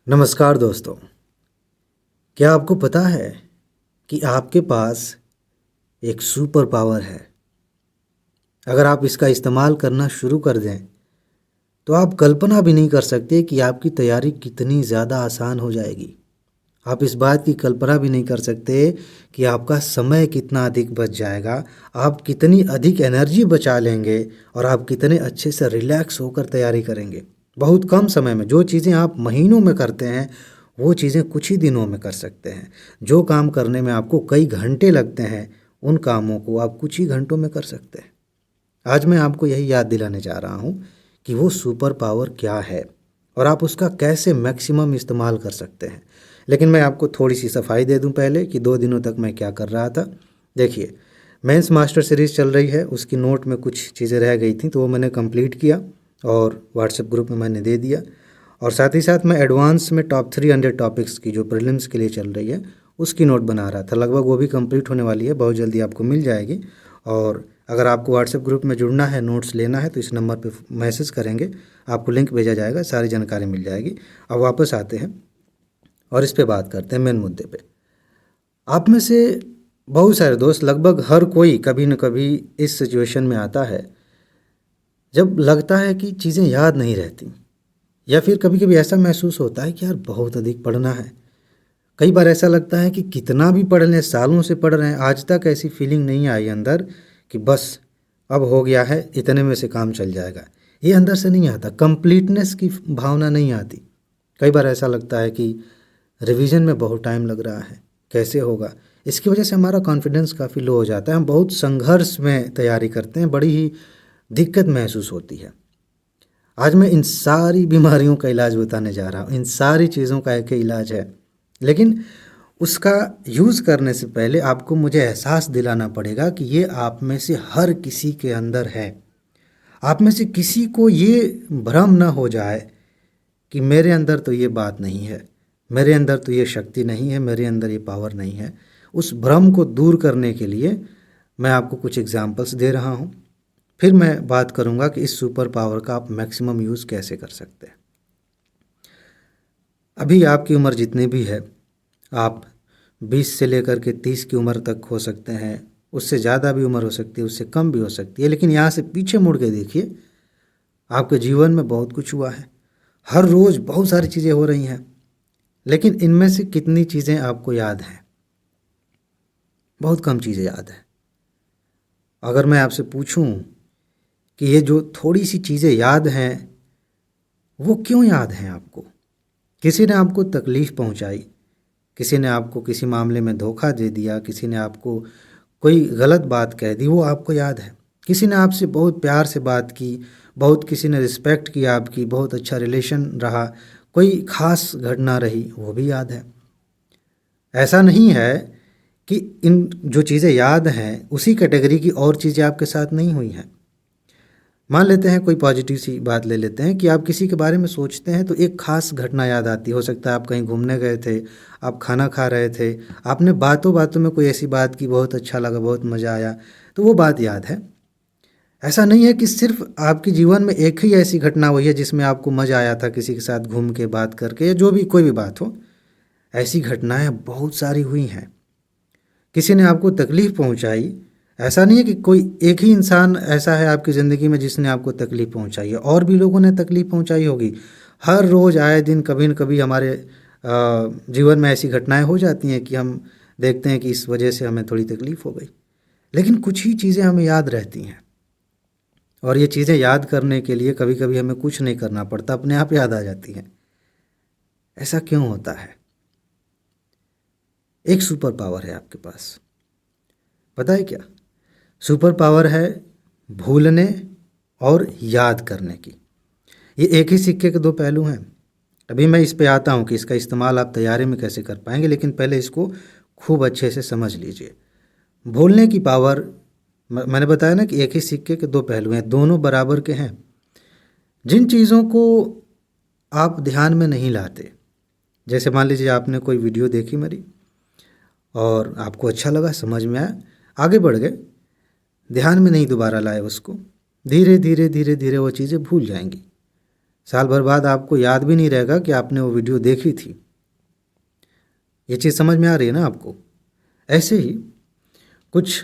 नमस्कार दोस्तों। क्या आपको पता है कि आपके पास एक सुपर पावर है? अगर आप इसका इस्तेमाल करना शुरू कर दें तो आप कल्पना भी नहीं कर सकते कि आपकी तैयारी कितनी ज़्यादा आसान हो जाएगी। आप इस बात की कल्पना भी नहीं कर सकते कि आपका समय कितना अधिक बच जाएगा, आप कितनी अधिक एनर्जी बचा लेंगे और आप कितने अच्छे से रिलैक्स होकर तैयारी करेंगे। बहुत कम समय में जो चीज़ें आप महीनों में करते हैं वो चीज़ें कुछ ही दिनों में कर सकते हैं। जो काम करने में आपको कई घंटे लगते हैं उन कामों को आप कुछ ही घंटों में कर सकते हैं। आज मैं आपको यही याद दिलाने जा रहा हूँ कि वो सुपर पावर क्या है और आप उसका कैसे मैक्सिमम इस्तेमाल कर सकते हैं। लेकिन मैं आपको थोड़ी सी सफाई दे दूं पहले कि 2 दिनों तक मैं क्या कर रहा था। देखिए, मेंस मास्टर सीरीज़ चल रही है, उसकी नोट में कुछ चीज़ें रह गई थी तो वो मैंने कंप्लीट किया और व्हाट्सएप ग्रुप में मैंने दे दिया। और साथ ही साथ मैं एडवांस में टॉप 300 टॉपिक्स की जो प्रीलिम्स के लिए चल रही है उसकी नोट बना रहा था। लगभग वो भी कंप्लीट होने वाली है, बहुत जल्दी आपको मिल जाएगी। और अगर आपको व्हाट्सएप ग्रुप में जुड़ना है, नोट्स लेना है तो इस नंबर पे मैसेज करेंगे, आपको लिंक भेजा जाएगा, सारी जानकारी मिल जाएगी। अब वापस आते हैं और इस पे बात करते हैं मेन मुद्दे पे। आप में से बहुत सारे दोस्त, लगभग हर कोई कभी न कभी इस सिचुएशन में आता है जब लगता है कि चीज़ें याद नहीं रहती, या फिर कभी कभी ऐसा महसूस होता है कि यार बहुत अधिक पढ़ना है। कई बार ऐसा लगता है कि कितना भी पढ़ लें, सालों से पढ़ रहे हैं, आज तक ऐसी फीलिंग नहीं आई अंदर कि बस अब हो गया है, इतने में से काम चल जाएगा। ये अंदर से नहीं आता, कंप्लीटनेस की भावना नहीं आती। कई बार ऐसा लगता है कि रिवीजन में बहुत टाइम लग रहा है, कैसे होगा। इसकी वजह से हमारा कॉन्फिडेंस काफ़ी लो हो जाता है, हम बहुत संघर्ष में तैयारी करते हैं, बड़ी ही दिक्कत महसूस होती है। आज मैं इन सारी बीमारियों का इलाज बताने जा रहा हूँ। इन सारी चीज़ों का एक ही इलाज है, लेकिन उसका यूज़ करने से पहले आपको मुझे एहसास दिलाना पड़ेगा कि ये आप में से हर किसी के अंदर है। आप में से किसी को ये भ्रम ना हो जाए कि मेरे अंदर तो ये बात नहीं है, मेरे अंदर तो ये शक्ति नहीं है, मेरे अंदर ये पावर नहीं है। उस भ्रम को दूर करने के लिए मैं आपको कुछ एग्जाम्पल्स दे रहा हूँ, फिर मैं बात करूँगा कि इस सुपर पावर का आप मैक्सिमम यूज़ कैसे कर सकते हैं। अभी आपकी उम्र जितनी भी है, आप 20 से लेकर के 30 की उम्र तक हो सकते हैं, उससे ज़्यादा भी उम्र हो सकती है, उससे कम भी हो सकती है। लेकिन यहाँ से पीछे मुड़ के देखिए, आपके जीवन में बहुत कुछ हुआ है, हर रोज़ बहुत सारी चीज़ें हो रही हैं, लेकिन इनमें से कितनी चीज़ें आपको याद हैं? बहुत कम चीज़ें याद हैं। अगर मैं आपसे पूछूं कि ये जो थोड़ी सी चीज़ें याद हैं वो क्यों याद हैं आपको? किसी ने आपको तकलीफ़ पहुंचाई, किसी ने आपको किसी मामले में धोखा दे दिया, किसी ने आपको कोई गलत बात कह दी, वो आपको याद है। किसी ने आपसे बहुत प्यार से बात की, बहुत किसी ने रिस्पेक्ट किया आपकी, बहुत अच्छा रिलेशन रहा, कोई ख़ास घटना रही, वो भी याद है। ऐसा नहीं है कि इन जो चीज़ें याद हैं उसी कैटेगरी की और चीज़ें आपके साथ नहीं हुई हैं। मान लेते हैं, कोई पॉजिटिव सी बात ले लेते हैं कि आप किसी के बारे में सोचते हैं तो एक खास घटना याद आती है। हो सकता है आप कहीं घूमने गए थे, आप खाना खा रहे थे, आपने बातों बातों में कोई ऐसी बात की, बहुत अच्छा लगा, बहुत मज़ा आया, तो वो बात याद है। ऐसा नहीं है कि सिर्फ आपके जीवन में एक ही ऐसी घटना हुई है जिसमें आपको मज़ा आया था किसी के साथ घूम के, बात करके, या जो भी कोई भी बात हो। ऐसी घटनाएं बहुत सारी हुई हैं। किसी ने आपको तकलीफ़ पहुंचाई, ऐसा नहीं है कि कोई एक ही इंसान ऐसा है आपकी ज़िंदगी में जिसने आपको तकलीफ़ पहुंचाई है, और भी लोगों ने तकलीफ़ पहुंचाई होगी। हर रोज़ आए दिन कभी न कभी हमारे जीवन में ऐसी घटनाएं हो जाती हैं कि हम देखते हैं कि इस वजह से हमें थोड़ी तकलीफ़ हो गई। लेकिन कुछ ही चीज़ें हमें याद रहती हैं, और ये चीज़ें याद करने के लिए कभी कभी हमें कुछ नहीं करना पड़ता, अपने आप याद आ जाती हैं। ऐसा क्यों होता है? एक सुपर पावर है आपके पास, पता है क्या? सुपर पावर है भूलने और याद करने की। ये एक ही सिक्के के दो पहलू हैं। अभी मैं इस पे आता हूँ कि इसका इस्तेमाल आप तैयारी में कैसे कर पाएंगे, लेकिन पहले इसको खूब अच्छे से समझ लीजिए। भूलने की पावर, मैंने बताया ना कि एक ही सिक्के के दो पहलू हैं, दोनों बराबर के हैं। जिन चीज़ों को आप ध्यान में नहीं लाते, जैसे मान लीजिए आपने कोई वीडियो देखी मेरी और आपको अच्छा लगा, समझ में आया, आगे बढ़ गए, ध्यान में नहीं दोबारा लाए उसको, धीरे धीरे धीरे धीरे वो चीज़ें भूल जाएंगी। साल भर बाद आपको याद भी नहीं रहेगा कि आपने वो वीडियो देखी थी। ये चीज़ समझ में आ रही है ना आपको? ऐसे ही कुछ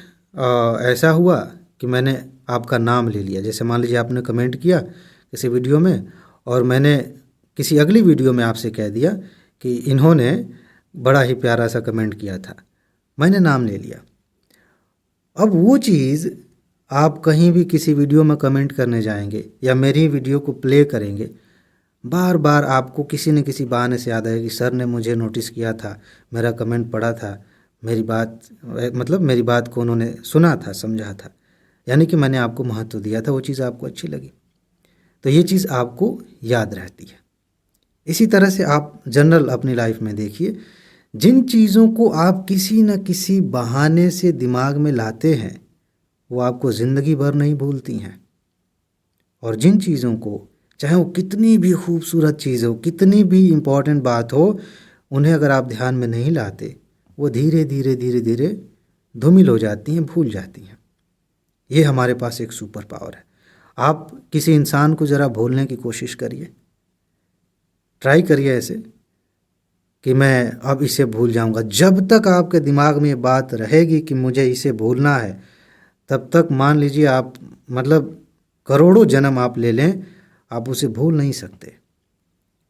ऐसा हुआ कि मैंने आपका नाम ले लिया। जैसे मान लीजिए आपने कमेंट किया किसी वीडियो में और मैंने किसी अगली वीडियो में आपसे कह दिया कि इन्होंने बड़ा ही प्यारा सा कमेंट किया था, मैंने नाम ले लिया। अब वो चीज़ आप कहीं भी किसी वीडियो में कमेंट करने जाएंगे या मेरी वीडियो को प्ले करेंगे, बार बार आपको किसी न किसी बहाने से याद आएगा कि सर ने मुझे नोटिस किया था, मेरा कमेंट पढ़ा था, मेरी बात मतलब मेरी बात को उन्होंने सुना था, समझा था, यानी कि मैंने आपको महत्व दिया था, वो चीज़ आपको अच्छी लगी, तो ये चीज़ आपको याद रहती है। इसी तरह से आप जनरल अपनी लाइफ में देखिए, जिन चीज़ों को आप किसी न किसी बहाने से दिमाग में लाते हैं वो आपको ज़िंदगी भर नहीं भूलती हैं। और जिन चीज़ों को, चाहे वो कितनी भी खूबसूरत चीज़ हो, कितनी भी इम्पोर्टेंट बात हो, उन्हें अगर आप ध्यान में नहीं लाते, वो धीरे धीरे धीरे धीरे धूमिल हो जाती हैं, भूल जाती हैं। ये हमारे पास एक सुपर पावर है। आप किसी इंसान को ज़रा भूलने की कोशिश करिए, ट्राई करिए ऐसे कि मैं अब इसे भूल जाऊंगा। जब तक आपके दिमाग में ये बात रहेगी कि मुझे इसे भूलना है, तब तक मान लीजिए आप मतलब करोड़ों जन्म आप ले लें, आप उसे भूल नहीं सकते।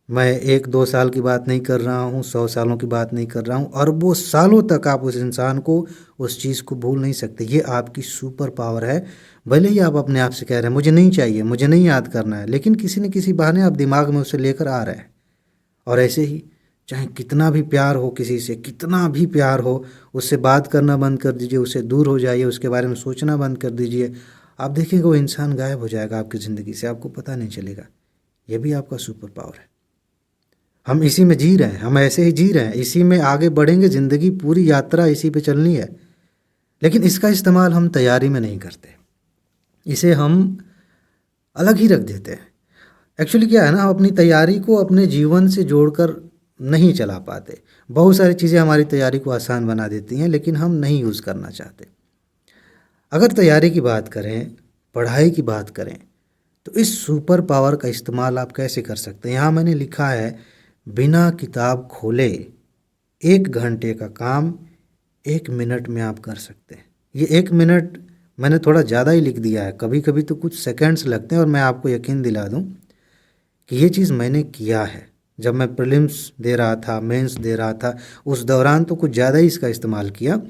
मैं 1-2 साल की बात नहीं कर रहा हूँ, 100 सालों की बात नहीं कर रहा हूँ, अरबों सालों तक आप उस इंसान को, उस चीज़ को भूल नहीं सकते। ये आपकी सुपर पावर है। भले ही आप अपने आप से कह रहे हैं मुझे नहीं चाहिए, मुझे नहीं याद करना है, लेकिन किसी न किसी बहाने आप दिमाग में उसे लेकर आ रहे हैं। और ऐसे ही चाहे कितना भी प्यार हो किसी से, कितना भी प्यार हो, उससे बात करना बंद कर दीजिए, उससे दूर हो जाइए, उसके बारे में सोचना बंद कर दीजिए, आप देखेंगे वो इंसान गायब हो जाएगा आपकी ज़िंदगी से, आपको पता नहीं चलेगा। ये भी आपका सुपर पावर है। हम इसी में जी रहे हैं, हम ऐसे ही जी रहे हैं, इसी में आगे बढ़ेंगे, ज़िंदगी पूरी यात्रा इसी पे चलनी है। लेकिन इसका इस्तेमाल हम तैयारी में नहीं करते, इसे हम अलग ही रख देते हैं। एक्चुअली क्या है ना, हम अपनी तैयारी को अपने जीवन से जोड़कर नहीं चला पाते। बहुत सारी चीज़ें हमारी तैयारी को आसान बना देती हैं, लेकिन हम नहीं यूज़ करना चाहते। अगर तैयारी की बात करें, पढ़ाई की बात करें, तो इस सुपर पावर का इस्तेमाल आप कैसे कर सकते हैं? यहाँ मैंने लिखा है, बिना किताब खोले 1 घंटे का काम 1 मिनट में आप कर सकते हैं। ये 1 मिनट मैंने थोड़ा ज़्यादा ही लिख दिया है, कभी कभी तो कुछ सेकंड्स लगते हैं। और मैं आपको यकीन दिला दूं कि ये चीज़ मैंने किया है। जब मैं प्रीलिम्स दे रहा था, मेंस दे रहा था, उस दौरान तो कुछ ज़्यादा ही इसका इस्तेमाल किया।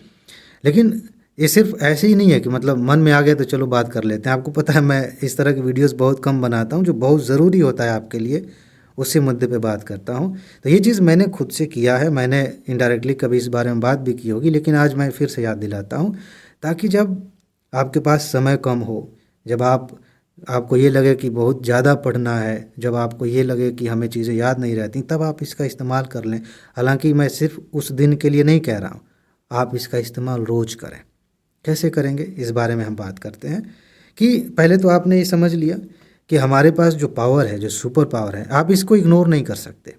लेकिन ये सिर्फ ऐसे ही नहीं है कि मतलब मन में आ गया तो चलो बात कर लेते हैं। आपको पता है मैं इस तरह की वीडियोस बहुत कम बनाता हूँ, जो बहुत ज़रूरी होता है आपके लिए, उसी मुद्दे पे बात करता हूँ। तो ये चीज़ मैंने खुद से किया है, मैंने इनडायरेक्टली कभी इस बारे में बात भी की होगी, लेकिन आज मैं फिर से याद दिलाता हूँ, ताकि जब आपके पास समय कम हो, जब आपको ये लगे कि बहुत ज़्यादा पढ़ना है, जब आपको ये लगे कि हमें चीज़ें याद नहीं रहती, तब आप इसका इस्तेमाल कर लें। हालांकि मैं सिर्फ उस दिन के लिए नहीं कह रहा हूँ, आप इसका इस्तेमाल रोज़ करें। कैसे करेंगे इस बारे में हम बात करते हैं। कि पहले तो आपने ये समझ लिया कि हमारे पास जो पावर है, जो सुपर पावर है, आप इसको इग्नोर नहीं कर सकते।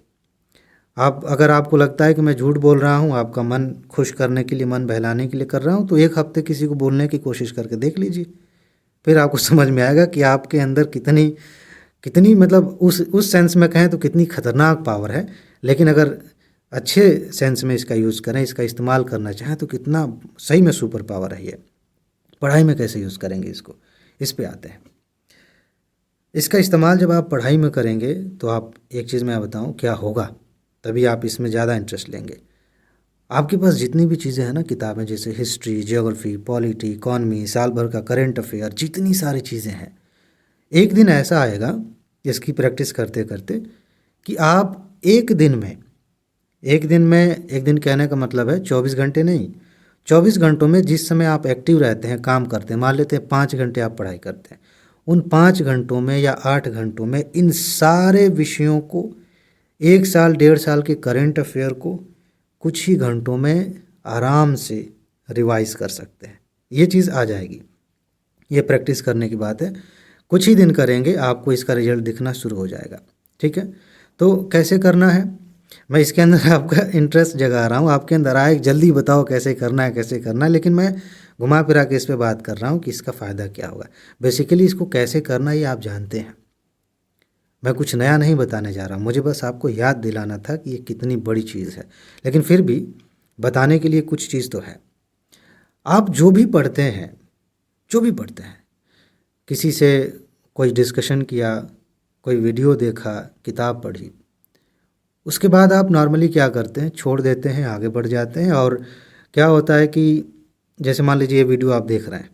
आप अगर आपको लगता है कि मैं झूठ बोल रहा हूँ, आपका मन खुश करने के लिए, मन बहलाने के लिए कर रहा हूँ, तो 1 हफ्ते किसी को बोलने की कोशिश करके देख लीजिए, फिर आपको समझ में आएगा कि आपके अंदर कितनी कितनी मतलब उस सेंस में कहें तो कितनी खतरनाक पावर है। लेकिन अगर अच्छे सेंस में इसका यूज़ करें, इसका इस्तेमाल करना चाहें, तो कितना सही में सुपर पावर है ये। पढ़ाई में कैसे यूज़ करेंगे इसको, इस पे आते हैं। इसका इस्तेमाल जब आप पढ़ाई में करेंगे तो आप एक चीज़ मैं बताऊं क्या होगा, तभी आप इसमें ज़्यादा इंटरेस्ट लेंगे। आपके पास जितनी भी चीज़ें हैं ना, किताबें, जैसे हिस्ट्री, ज्योग्राफी, पॉलिटी, इकॉनमी, साल भर का करंट अफेयर, जितनी सारी चीज़ें हैं, एक दिन ऐसा आएगा इसकी प्रैक्टिस करते करते कि आप एक दिन कहने का मतलब है 24 घंटे नहीं, 24 घंटों में जिस समय आप एक्टिव रहते हैं, काम करते हैं, मान लेते हैं 5 घंटे आप पढ़ाई करते हैं, उन 5 घंटों में या 8 घंटों में इन सारे विषयों को, 1 साल 1.5 साल के करंट अफेयर को कुछ ही घंटों में आराम से रिवाइज कर सकते हैं। ये चीज़ आ जाएगी, ये प्रैक्टिस करने की बात है। कुछ ही दिन करेंगे, आपको इसका रिजल्ट दिखना शुरू हो जाएगा। ठीक है, तो कैसे करना है, मैं इसके अंदर आपका इंटरेस्ट जगा रहा हूँ, आपके अंदर आए जल्दी बताओ कैसे करना है, कैसे करना है, लेकिन मैं घुमा फिरा के इस पे बात कर रहा हूँ कि इसका फ़ायदा क्या होगा। बेसिकली इसको कैसे करना ये आप जानते हैं। मैं कुछ नया नहीं बताने जा रहा, मुझे बस आपको याद दिलाना था कि ये कितनी बड़ी चीज़ है। लेकिन फिर भी बताने के लिए कुछ चीज़ तो है। आप जो भी पढ़ते हैं, जो भी पढ़ते हैं, किसी से कोई डिस्कशन किया, कोई वीडियो देखा, किताब पढ़ी, उसके बाद आप नॉर्मली क्या करते हैं, छोड़ देते हैं, आगे बढ़ जाते हैं। और क्या होता है कि जैसे मान लीजिए ये वीडियो आप देख रहे हैं,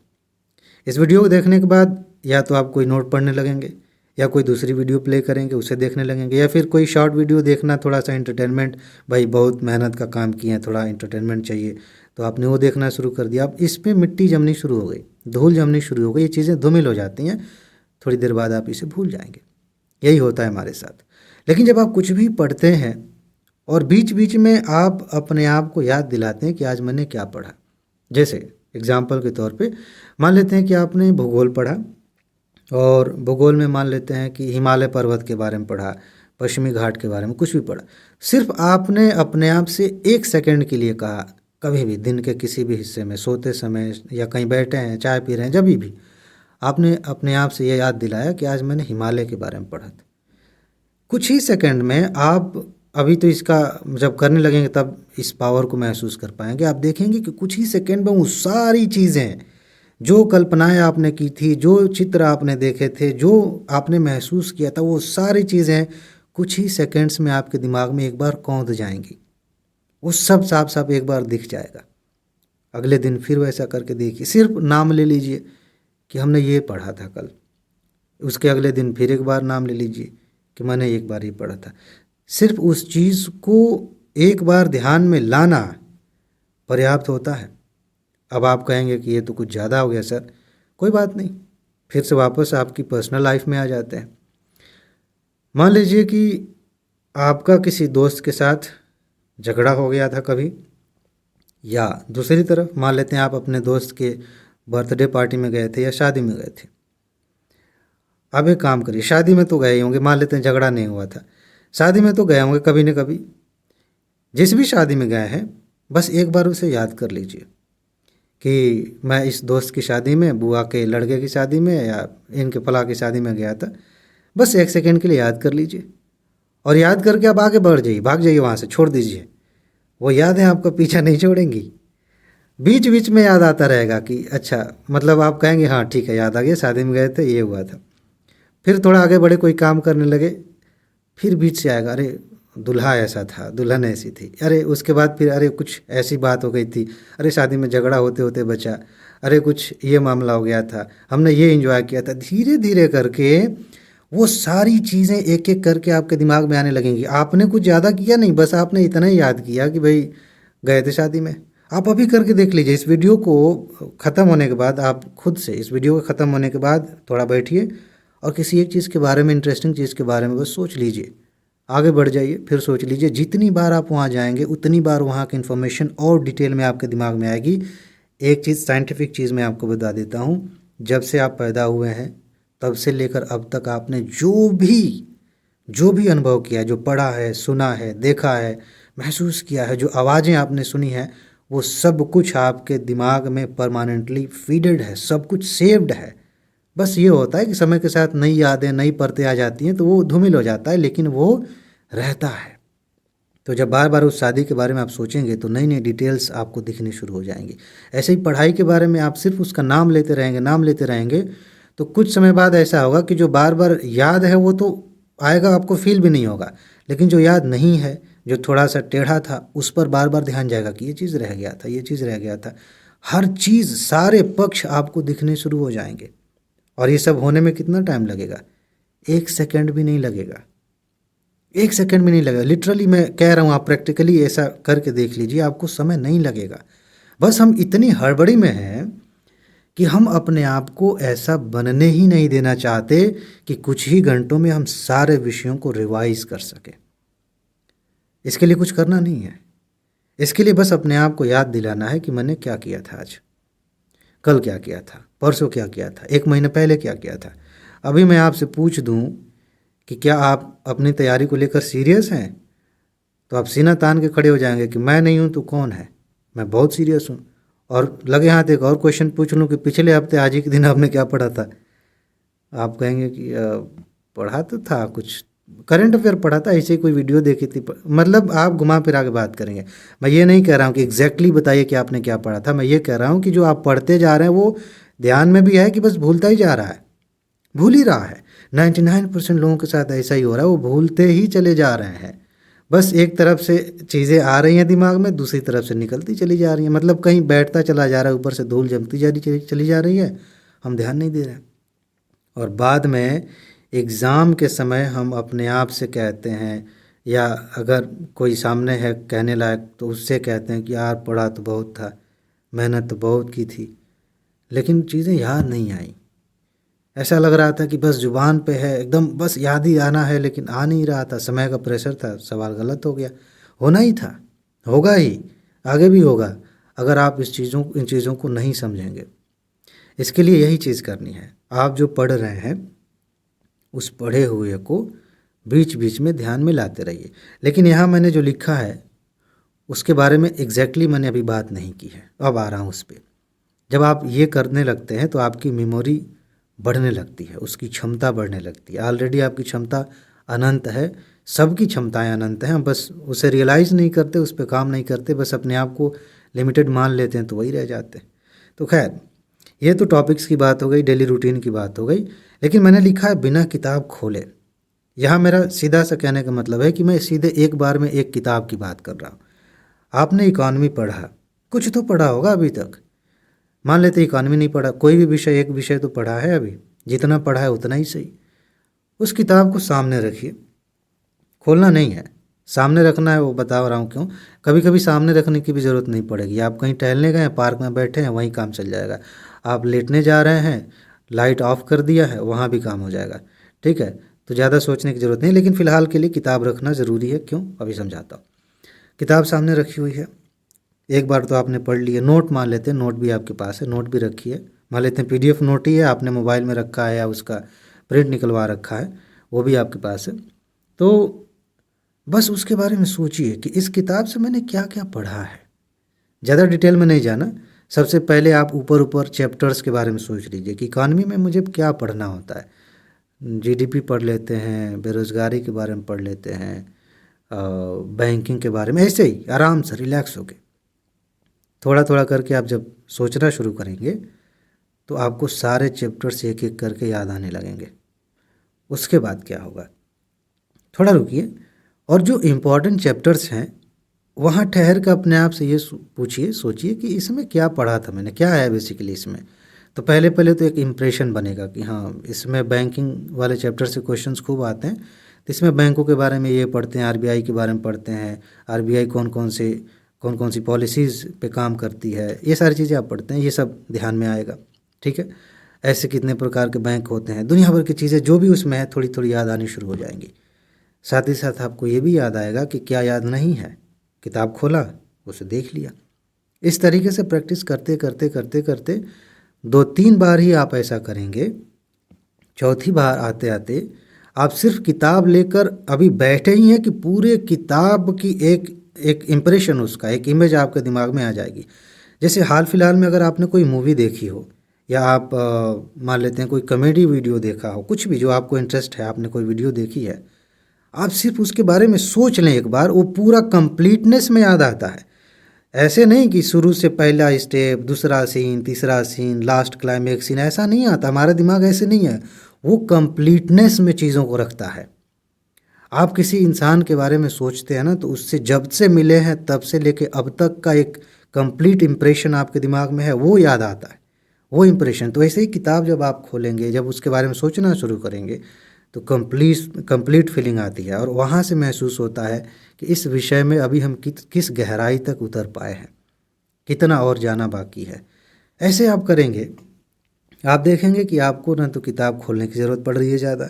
इस वीडियो को देखने के बाद या तो आप कोई नोट पढ़ने लगेंगे, या कोई दूसरी वीडियो प्ले करेंगे उसे देखने लगेंगे, या फिर कोई शॉर्ट वीडियो देखना, थोड़ा सा एंटरटेनमेंट, भाई बहुत मेहनत का काम किए हैं, थोड़ा एंटरटेनमेंट चाहिए, तो आपने वो देखना शुरू कर दिया। अब इस पर मिट्टी जमनी शुरू हो गई, धूल जमनी शुरू हो गई, ये चीज़ें धूमिल हो जाती हैं, थोड़ी देर बाद आप इसे भूल जाएंगे। यही होता है हमारे साथ। लेकिन जब आप कुछ भी पढ़ते हैं और बीच बीच में आप अपने आप को याद दिलाते हैं कि आज मैंने क्या पढ़ा, जैसे एग्जाम्पल के तौर पे मान लेते हैं कि आपने भूगोल पढ़ा, और भूगोल में मान लेते हैं कि हिमालय पर्वत के बारे में पढ़ा, पश्चिमी घाट के बारे में कुछ भी पढ़ा। सिर्फ आपने अपने आप से 1 सेकंड के लिए कहा, कभी भी दिन के किसी भी हिस्से में, सोते समय या कहीं बैठे हैं, चाय पी रहे हैं, जब भी आपने अपने आप से ये याद दिलाया कि आज मैंने हिमालय के बारे में पढ़ा था। कुछ ही सेकंड में आप, अभी तो इसका जब करने लगेंगे तब इस पावर को महसूस कर पाएंगे। आप देखेंगे कि कुछ ही सेकंड में वो सारी चीज़ें, जो कल्पनाएं आपने की थी, जो चित्र आपने देखे थे, जो आपने महसूस किया था, वो सारी चीज़ें कुछ ही सेकंड्स में आपके दिमाग में एक बार कौंध जाएंगी। वो सब साफ साफ एक बार दिख जाएगा। अगले दिन फिर वैसा करके देखिए, सिर्फ नाम ले लीजिए कि हमने ये पढ़ा था कल, उसके अगले दिन फिर एक बार नाम ले लीजिए कि मैंने एक बार ही पढ़ा था। सिर्फ उस चीज़ को एक बार ध्यान में लाना पर्याप्त होता है। अब आप कहेंगे कि ये तो कुछ ज़्यादा हो गया सर। कोई बात नहीं, फिर से वापस आपकी पर्सनल लाइफ में आ जाते हैं। मान लीजिए कि आपका किसी दोस्त के साथ झगड़ा हो गया था कभी, या दूसरी तरफ मान लेते हैं आप अपने दोस्त के बर्थडे पार्टी में गए थे या शादी में गए थे। अब एक काम करिए, शादी में तो गए ही होंगे, मान लेते हैं झगड़ा नहीं हुआ था, शादी में तो गए होंगे कभी न कभी। जिस भी शादी में गए हैं, बस एक बार उसे याद कर लीजिए कि मैं इस दोस्त की शादी में, बुआ के लड़के की शादी में, या इनके फला की शादी में गया था। बस 1 सेकंड के लिए याद कर लीजिए, और याद करके आप आगे बढ़ जाइए, भाग जाइए वहाँ से, छोड़ दीजिए। वो यादें आपका पीछा नहीं छोड़ेंगी। बीच बीच में याद आता रहेगा कि अच्छा, मतलब आप कहेंगे हाँ ठीक है, याद आ गया, शादी में गए थे, ये हुआ था। फिर थोड़ा आगे बढ़े, कोई काम करने लगे, फिर बीच से आएगा, अरे दूल्हा ऐसा था, दुल्हन ऐसी थी, अरे उसके बाद फिर अरे कुछ ऐसी बात हो गई थी, अरे शादी में झगड़ा होते होते बचा, अरे कुछ ये मामला हो गया था, हमने ये एंजॉय किया था। धीरे धीरे करके वो सारी चीज़ें एक एक करके आपके दिमाग में आने लगेंगी। आपने कुछ ज़्यादा किया नहीं, बस आपने इतना ही याद किया कि भाई गए थे शादी में। आप अभी करके देख लीजिए। इस वीडियो को ख़त्म होने के बाद, आप खुद से इस वीडियो को ख़त्म होने के बाद थोड़ा बैठिए और किसी एक चीज़ के बारे में, इंटरेस्टिंग चीज़ के बारे में बस सोच लीजिए, आगे बढ़ जाइए, फिर सोच लीजिए। जितनी बार आप वहाँ जाएंगे उतनी बार वहाँ की इन्फॉर्मेशन और डिटेल में आपके दिमाग में आएगी। एक चीज़, साइंटिफिक चीज़ मैं आपको बता देता हूँ, जब से आप पैदा हुए हैं तब से लेकर अब तक आपने जो भी अनुभव किया, जो पढ़ा है, सुना है, देखा है, महसूस किया है, जो आवाज़ें आपने सुनी हैं, वो सब कुछ आपके दिमाग में परमानेंटली फीडेड है, सब कुछ सेव्ड है। बस ये होता है कि समय के साथ नई यादें, नई परतें आ जाती हैं तो वो धूमिल हो जाता है, लेकिन वो रहता है। तो जब बार बार उस शादी के बारे में आप सोचेंगे तो नई नई डिटेल्स आपको दिखनी शुरू हो जाएंगी। ऐसे ही पढ़ाई के बारे में आप सिर्फ उसका नाम लेते रहेंगे, नाम लेते रहेंगे, तो कुछ समय बाद ऐसा होगा कि जो बार बार याद है वो तो आएगा, आपको फील भी नहीं होगा, लेकिन जो याद नहीं है, जो थोड़ा सा टेढ़ा था, उस पर बार बार ध्यान जाएगा कि ये चीज़ रह गया था, ये चीज़ रह गया था। हर चीज़, सारे पक्ष आपको दिखने शुरू हो जाएंगे। और ये सब होने में कितना टाइम लगेगा? 1 सेकंड भी नहीं लगेगा, 1 सेकंड भी नहीं लगेगा। लिटरली मैं कह रहा हूँ, आप प्रैक्टिकली ऐसा करके देख लीजिए, आपको समय नहीं लगेगा। बस हम इतनी हड़बड़ी में हैं कि हम अपने आप को ऐसा बनने ही नहीं देना चाहते कि कुछ ही घंटों में हम सारे विषयों को रिवाइज कर सकें। इसके लिए कुछ करना नहीं है, इसके लिए बस अपने आप को याद दिलाना है कि मैंने क्या किया था आज, कल क्या किया था, परसों क्या किया था, 1 महीने पहले क्या किया था। अभी मैं आपसे पूछ दूं कि क्या आप अपनी तैयारी को लेकर सीरियस हैं, तो आप सीना तान के खड़े हो जाएंगे कि मैं नहीं हूं तो कौन है, मैं बहुत सीरियस हूं। और लगे हाथ एक और क्वेश्चन पूछ लूं कि पिछले हफ्ते आज ही के दिन आपने क्या पढ़ा था, आप कहेंगे कि पढ़ा तो था कुछ, करंट अफेयर पढ़ा था, ऐसे ही कोई वीडियो देखी थी। मतलब आप घुमा फिरा के बात करेंगे। मैं ये नहीं कह रहा हूँ कि एग्जैक्टली बताइए कि आपने क्या पढ़ा था, मैं ये कह रहा हूँ कि जो आप पढ़ते जा रहे हैं वो ध्यान में भी है कि बस भूलता ही जा रहा है, भूल ही रहा है। 99% लोगों के साथ ऐसा ही हो रहा है, वो भूलते ही चले जा रहे हैं। बस एक तरफ से चीज़ें आ रही हैं दिमाग में, दूसरी तरफ से निकलती चली जा रही हैं। मतलब कहीं बैठता चला जा रहा है, ऊपर से धूल जमती चली जा रही है, हम ध्यान नहीं दे रहे हैं। और बाद में एग्ज़ाम के समय हम अपने आप से कहते हैं, या अगर कोई सामने है कहने लायक तो उससे कहते हैं कि यार पढ़ा तो बहुत था, मेहनत तो बहुत की थी, लेकिन चीज़ें याद नहीं आई। ऐसा लग रहा था कि बस ज़ुबान पे है एकदम, बस याद ही आना है, लेकिन आ नहीं रहा था, समय का प्रेशर था, सवाल गलत हो गया। होना ही था, होगा ही, आगे भी होगा, अगर आप इन चीज़ों को नहीं समझेंगे। इसके लिए यही चीज़ करनी है, आप जो पढ़ रहे हैं उस पढ़े हुए को बीच बीच में ध्यान में लाते रहिए। लेकिन यहाँ मैंने जो लिखा है उसके बारे में एग्जैक्टली मैंने अभी बात नहीं की है, अब आ रहा हूँ उस पर। जब आप ये करने लगते हैं तो आपकी मेमोरी बढ़ने लगती है, उसकी क्षमता बढ़ने लगती है। ऑलरेडी आपकी क्षमता अनंत है, सबकी क्षमताएं अनंत हैं, हम बस उसे रियलाइज़ नहीं करते, उस पर काम नहीं करते, बस अपने आप को लिमिटेड मान लेते हैं, तो वही रह जाते हैं। तो खैर, ये तो टॉपिक्स की बात हो गई, डेली रूटीन की बात हो गई। लेकिन मैंने लिखा है बिना किताब खोले। यहाँ मेरा सीधा सा कहने का मतलब है कि मैं सीधे एक बार में एक किताब की बात कर रहा हूँ। आपने इकॉनमी पढ़ा, कुछ तो पढ़ा होगा अभी तक, मान लेते इकॉनमी नहीं पढ़ा, कोई भी विषय, एक विषय तो पढ़ा है अभी, जितना पढ़ा है उतना ही सही। उस किताब को सामने रखिए, खोलना नहीं है, सामने रखना है। वो बता रहा हूँ क्यों। कभी कभी सामने रखने की भी ज़रूरत नहीं पड़ेगी। आप कहीं टहलने गए हैं, पार्क में बैठे हैं, वहीं काम चल जाएगा। आप लेटने जा रहे हैं, लाइट ऑफ कर दिया है, वहाँ भी काम हो जाएगा। ठीक है, तो ज़्यादा सोचने की ज़रूरत नहीं, लेकिन फ़िलहाल के लिए किताब रखना ज़रूरी है। क्यों, अभी समझाता हूँ। किताब सामने रखी हुई है, एक बार तो आपने पढ़ लिया। नोट मान लेते हैं, नोट भी आपके पास है, नोट भी रखिए। मान लेते हैं PDF नोट ही है, आपने मोबाइल में रखा है या उसका प्रिंट निकलवा रखा है, वो भी आपके पास है। तो बस उसके बारे में सोचिए कि इस किताब से मैंने क्या क्या पढ़ा है। ज़्यादा डिटेल में नहीं जाना। सबसे पहले आप ऊपर ऊपर चैप्टर्स के बारे में सोच लीजिए कि इकॉनमी में मुझे क्या पढ़ना होता है। GDP पढ़ लेते हैं, बेरोज़गारी के बारे में पढ़ लेते हैं, बैंकिंग के बारे में, ऐसे ही आराम से रिलैक्स होके थोड़ा थोड़ा करके आप जब सोचना शुरू करेंगे तो आपको सारे चैप्टर्स एक एक करके याद आने लगेंगे। उसके बाद क्या होगा, थोड़ा रुकिए और जो इम्पोर्टेंट चैप्टर्स हैं वहाँ ठहर कर अपने आप से ये पूछिए, सोचिए कि इसमें क्या पढ़ा था मैंने, क्या है बेसिकली इसमें। तो पहले तो एक इम्प्रेशन बनेगा कि हाँ, इसमें बैंकिंग वाले चैप्टर से क्वेश्चंस खूब आते हैं, तो इसमें बैंकों के बारे में ये पढ़ते हैं, RBI के बारे में पढ़ते हैं, RBI कौन कौन सी पॉलिसीज़ पे काम करती है, ये सारी चीज़ें आप पढ़ते हैं, ये सब ध्यान में आएगा। ठीक है, ऐसे कितने प्रकार के बैंक होते हैं, दुनिया भर की चीज़ें जो भी उसमें है थोड़ी थोड़ी याद आनी शुरू हो जाएंगी। साथ ही साथ आपको ये भी याद आएगा कि क्या याद नहीं है, किताब खोला, उसे देख लिया। इस तरीके से प्रैक्टिस करते करते करते करते 2-3 बार ही आप ऐसा करेंगे, चौथी बार आते आते आप सिर्फ किताब लेकर अभी बैठे ही हैं कि पूरे किताब की एक इम्प्रेशन, उसका एक इमेज आपके दिमाग में आ जाएगी। जैसे हाल फिलहाल में अगर आपने कोई मूवी देखी हो, या आप मान लेते हैं कोई कॉमेडी वीडियो देखा हो, कुछ भी जो आपको इंटरेस्ट है, आपने कोई वीडियो देखी है, आप सिर्फ उसके बारे में सोच लें एक बार, वो पूरा कंप्लीटनेस में याद आता है। ऐसे नहीं कि शुरू से पहला स्टेप, दूसरा सीन, तीसरा सीन, लास्ट क्लाइमेक्स सीन, ऐसा नहीं आता। हमारा दिमाग ऐसे नहीं है, वो कंप्लीटनेस में चीज़ों को रखता है। आप किसी इंसान के बारे में सोचते हैं ना, तो उससे जब से मिले हैं तब से लेके अब तक का एक कंप्लीट इम्प्रेशन आपके दिमाग में है, वो याद आता है, वो इम्प्रेशन। तो ऐसे ही किताब जब आप खोलेंगे, जब उसके बारे में सोचना शुरू करेंगे, तो कंप्लीट फीलिंग आती है, और वहाँ से महसूस होता है कि इस विषय में अभी हम किस गहराई तक उतर पाए हैं, कितना और जाना बाकी है। ऐसे आप करेंगे, आप देखेंगे कि आपको ना तो किताब खोलने की ज़रूरत पड़ रही है ज़्यादा,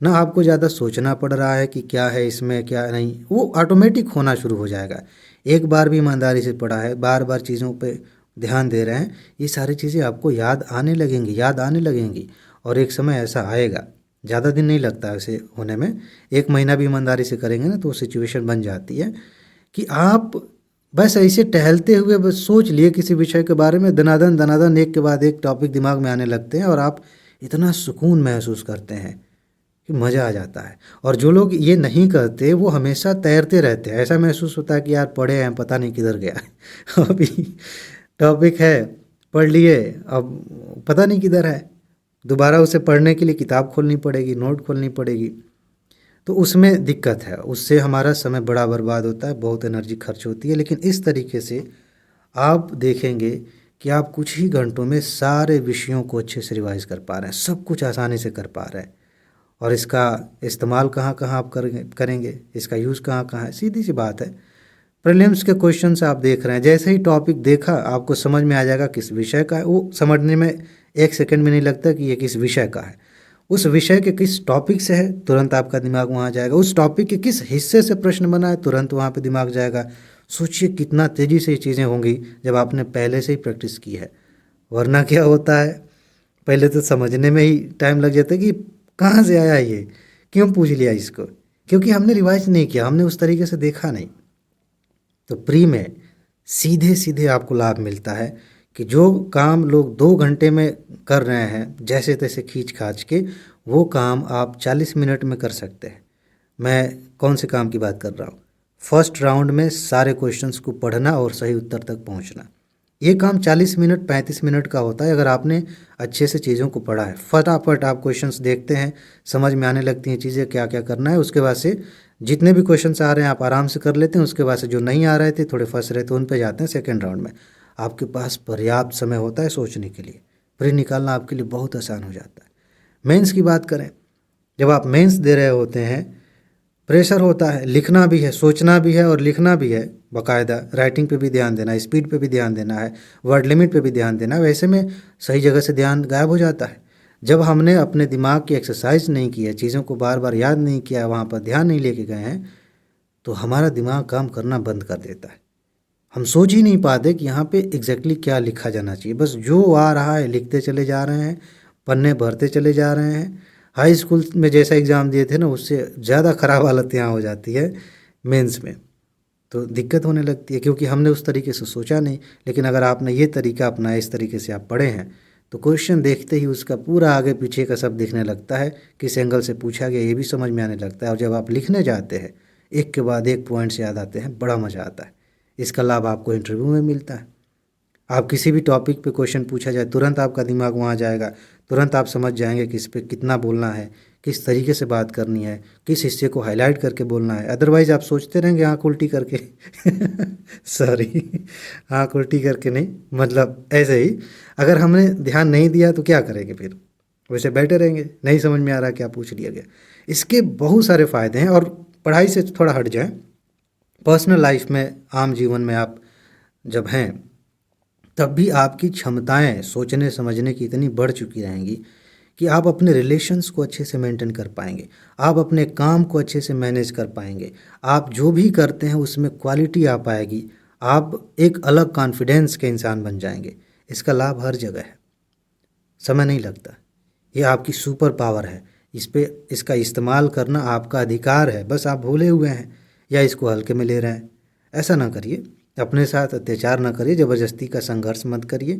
ना आपको ज़्यादा सोचना पड़ रहा है कि क्या है इसमें क्या नहीं, वो ऑटोमेटिक होना शुरू हो जाएगा। एक बार भी ईमानदारी से पढ़ा है, बार बार चीज़ों पे ध्यान दे रहे हैं, ये सारी चीज़ें आपको याद आने लगेंगी। और एक समय ऐसा आएगा, ज़्यादा दिन नहीं लगता ऐसे होने में, 1 महीना भी ईमानदारी से करेंगे ना तो वो सिचुएशन बन जाती है कि आप बस ऐसे टहलते हुए बस सोच लिए किसी विषय के बारे में, दनादन एक के बाद एक टॉपिक दिमाग में आने लगते हैं, और आप इतना सुकून महसूस करते हैं कि मज़ा आ जाता है। और जो लोग ये नहीं करते वो हमेशा तैरते रहते हैं, ऐसा महसूस होता है कि यार पढ़े हैं पता नहीं किधर गया अभी टॉपिक है पढ़ लिए, अब पता नहीं किधर है, दोबारा उसे पढ़ने के लिए किताब खोलनी पड़ेगी, नोट खोलनी पड़ेगी, तो उसमें दिक्कत है, उससे हमारा समय बड़ा बर्बाद होता है, बहुत एनर्जी खर्च होती है। लेकिन इस तरीके से आप देखेंगे कि आप कुछ ही घंटों में सारे विषयों को अच्छे से रिवाइज कर पा रहे हैं, सब कुछ आसानी से कर पा रहे हैं। और इसका इस्तेमाल कहाँ कहाँ आप करेंगे, इसका यूज़ कहाँ कहाँ है, सीधी सी बात है। प्रीलिम्स के क्वेश्चन से आप देख रहे हैं, जैसे ही टॉपिक देखा आपको समझ में आ जाएगा किस विषय का है, वो समझने में 1 सेकंड में नहीं लगता कि ये किस विषय का है। उस विषय के किस टॉपिक से है तुरंत आपका दिमाग वहाँ जाएगा, उस टॉपिक के किस हिस्से से प्रश्न बना है तुरंत वहाँ पे दिमाग जाएगा। सोचिए कितना तेज़ी से ये चीज़ें होंगी जब आपने पहले से ही प्रैक्टिस की है। वरना क्या होता है, पहले तो समझने में ही टाइम लग जाता है कि कहाँ से आया ये, क्यों पूछ लिया इसको, क्योंकि हमने रिवाइज नहीं किया, हमने उस तरीके से देखा नहीं। तो प्री में सीधे सीधे आपको लाभ मिलता है कि जो काम लोग 2 घंटे में कर रहे हैं जैसे तैसे खींच खाच के, वो काम आप 40 मिनट में कर सकते हैं। मैं कौन से काम की बात कर रहा हूँ, फर्स्ट राउंड में सारे क्वेश्चंस को पढ़ना और सही उत्तर तक पहुँचना। ये काम 40 मिनट 35 मिनट का होता है अगर आपने अच्छे से चीज़ों को पढ़ा है। फटाफट आप क्वेश्चंस देखते हैं, समझ में आने लगती हैं चीज़ें, क्या क्या करना है। उसके बाद से जितने भी क्वेश्चंस आ रहे हैं आप आराम से कर लेते हैं। उसके बाद से जो नहीं आ रहे थे, थोड़े फंस रहे थे, उन पे जाते हैं सेकेंड राउंड में। आपके पास पर्याप्त समय होता है सोचने के लिए, प्री निकालना आपके लिए बहुत आसान हो जाता है। मेंस की बात करें, जब आप मेंस दे रहे होते हैं प्रेशर होता है, लिखना भी है, सोचना भी है और लिखना भी है बाकायदा। राइटिंग पे भी ध्यान देना है, स्पीड पे भी ध्यान देना है, वर्ड लिमिट पे भी ध्यान देना है। वैसे में सही जगह से ध्यान गायब हो जाता है। जब हमने अपने दिमाग की एक्सरसाइज नहीं की है, चीज़ों को बार बार याद नहीं किया, वहाँ पर ध्यान नहीं लेके गए हैं, तो हमारा दिमाग काम करना बंद कर देता है। हम सोच ही नहीं पाते कि यहाँ पे एग्जैक्टली क्या लिखा जाना चाहिए, बस जो आ रहा है लिखते चले जा रहे हैं, पन्ने भरते चले जा रहे हैं। हाई स्कूल में जैसा एग्ज़ाम दिए थे ना, उससे ज़्यादा ख़राब हालत यहाँ हो जाती है मेंस में, तो दिक्कत होने लगती है क्योंकि हमने उस तरीके से सोचा नहीं। लेकिन अगर आपने ये तरीका अपनाया, इस तरीके से आप पढ़े हैं, तो क्वेश्चन देखते ही उसका पूरा आगे पीछे का सब दिखने लगता है, किस एंगल से पूछा गया ये भी समझ में आने लगता है। और जब आप लिखने जाते हैं, एक के बाद एक पॉइंट्स याद आते हैं, बड़ा मज़ा आता है। इसका लाभ आपको इंटरव्यू में मिलता है। आप किसी भी टॉपिक पे क्वेश्चन पूछा जाए, तुरंत आपका दिमाग वहाँ जाएगा, तुरंत आप समझ जाएंगे कि इस पे कितना बोलना है, किस तरीके से बात करनी है, किस हिस्से को हाईलाइट करके बोलना है। अदरवाइज़ आप सोचते रहेंगे आँख उल्टी करके सॉरी, आँख उल्टी करके नहीं, मतलब ऐसे ही अगर हमने ध्यान नहीं दिया तो क्या करेंगे फिर, वैसे बैठे रहेंगे, नहीं समझ में आ रहा क्या पूछ लिया गया। इसके बहुत सारे फ़ायदे हैं। और पढ़ाई से थोड़ा हट जाएं, पर्सनल लाइफ में, आम जीवन में आप जब हैं तब भी आपकी क्षमताएं सोचने समझने की इतनी बढ़ चुकी रहेंगी कि आप अपने रिलेशंस को अच्छे से मेंटेन कर पाएंगे, आप अपने काम को अच्छे से मैनेज कर पाएंगे, आप जो भी करते हैं उसमें क्वालिटी आ पाएगी, आप एक अलग कॉन्फिडेंस के इंसान बन जाएंगे। इसका लाभ हर जगह है, समय नहीं लगता, ये आपकी सुपर पावर है। इस पे इसका इस्तेमाल करना आपका अधिकार है, बस आप भूले हुए हैं या इसको हल्के में ले रहे हैं। ऐसा ना करिए, अपने साथ अत्याचार ना करिए, ज़बरदस्ती का संघर्ष मत करिए,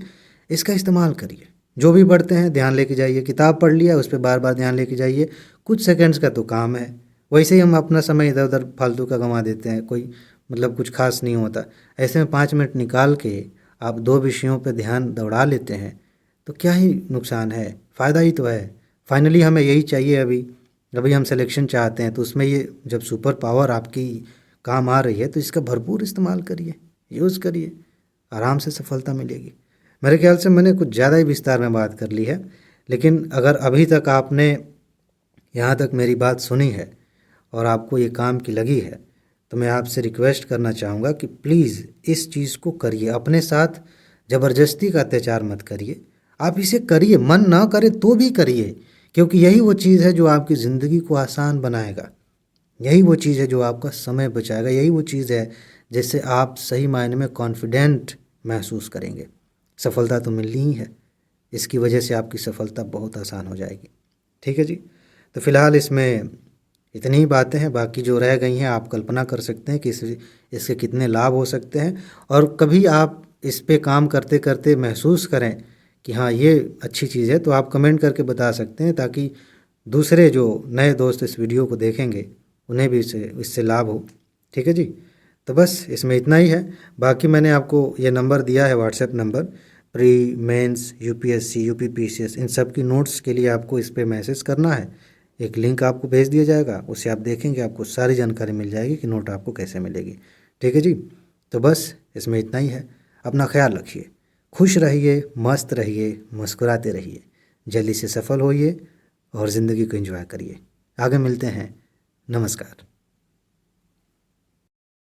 इसका इस्तेमाल करिए। जो भी पढ़ते हैं ध्यान लेके जाइए, किताब पढ़ लिया उस पर बार बार ध्यान लेके जाइए, कुछ सेकंड्स का तो काम है। वैसे ही हम अपना समय इधर उधर फालतू का गंवा देते हैं, कोई मतलब कुछ खास नहीं होता। ऐसे में 5 मिनट निकाल के आप 2 विषयों पर ध्यान दौड़ा लेते हैं तो क्या ही नुकसान है, फ़ायदा ही तो है। फाइनली हमें यही चाहिए। अभी अभी हम सिलेक्शन चाहते हैं तो उसमें ये जब सुपर पावर आपकी काम आ रही है तो इसका भरपूर इस्तेमाल करिए, यूज़ करिए, आराम से सफलता मिलेगी। मेरे ख्याल से मैंने कुछ ज़्यादा ही विस्तार में बात कर ली है, लेकिन अगर अभी तक आपने यहाँ तक मेरी बात सुनी है और आपको ये काम की लगी है तो मैं आपसे रिक्वेस्ट करना चाहूँगा कि प्लीज़ इस चीज़ को करिए, अपने साथ ज़बरदस्ती का अत्याचार मत करिए। आप इसे करिए, मन ना करे तो भी करिए, क्योंकि यही वो चीज़ है जो आपकी ज़िंदगी को आसान बनाएगा, यही वो चीज़ है जो आपका समय बचाएगा, यही वो चीज़ है जिससे आप सही मायने में कॉन्फिडेंट महसूस करेंगे। सफलता तो मिलनी ही है, इसकी वजह से आपकी सफलता बहुत आसान हो जाएगी। ठीक है जी, तो फ़िलहाल इसमें इतनी ही बातें हैं, बाकी जो रह गई हैं आप कल्पना कर सकते हैं कि इसके कितने लाभ हो सकते हैं। और कभी आप इस पे काम करते करते महसूस करें कि हाँ ये अच्छी चीज़ है तो आप कमेंट करके बता सकते हैं, ताकि दूसरे जो नए दोस्त इस वीडियो को देखेंगे उन्हें भी इससे लाभ हो। ठीक है जी। तो बस इसमें इतना ही है। बाकी मैंने आपको ये नंबर दिया है, WhatsApp number, pre mains UPSC UPPCS इन सब की नोट्स के लिए आपको इस पे मैसेज करना है। एक लिंक आपको भेज दिया जाएगा, उसे आप देखेंगे, आपको सारी जानकारी मिल जाएगी कि नोट आपको कैसे मिलेगी। ठीक है जी। तो बस इसमें इतना ही है। अपना ख्याल रखिए, खुश रहिए, मस्त रहिए, मुस्कुराते रहिए, जल्दी से सफल होइए और ज़िंदगी को एंजॉय करिए। आगे मिलते हैं। नमस्कार।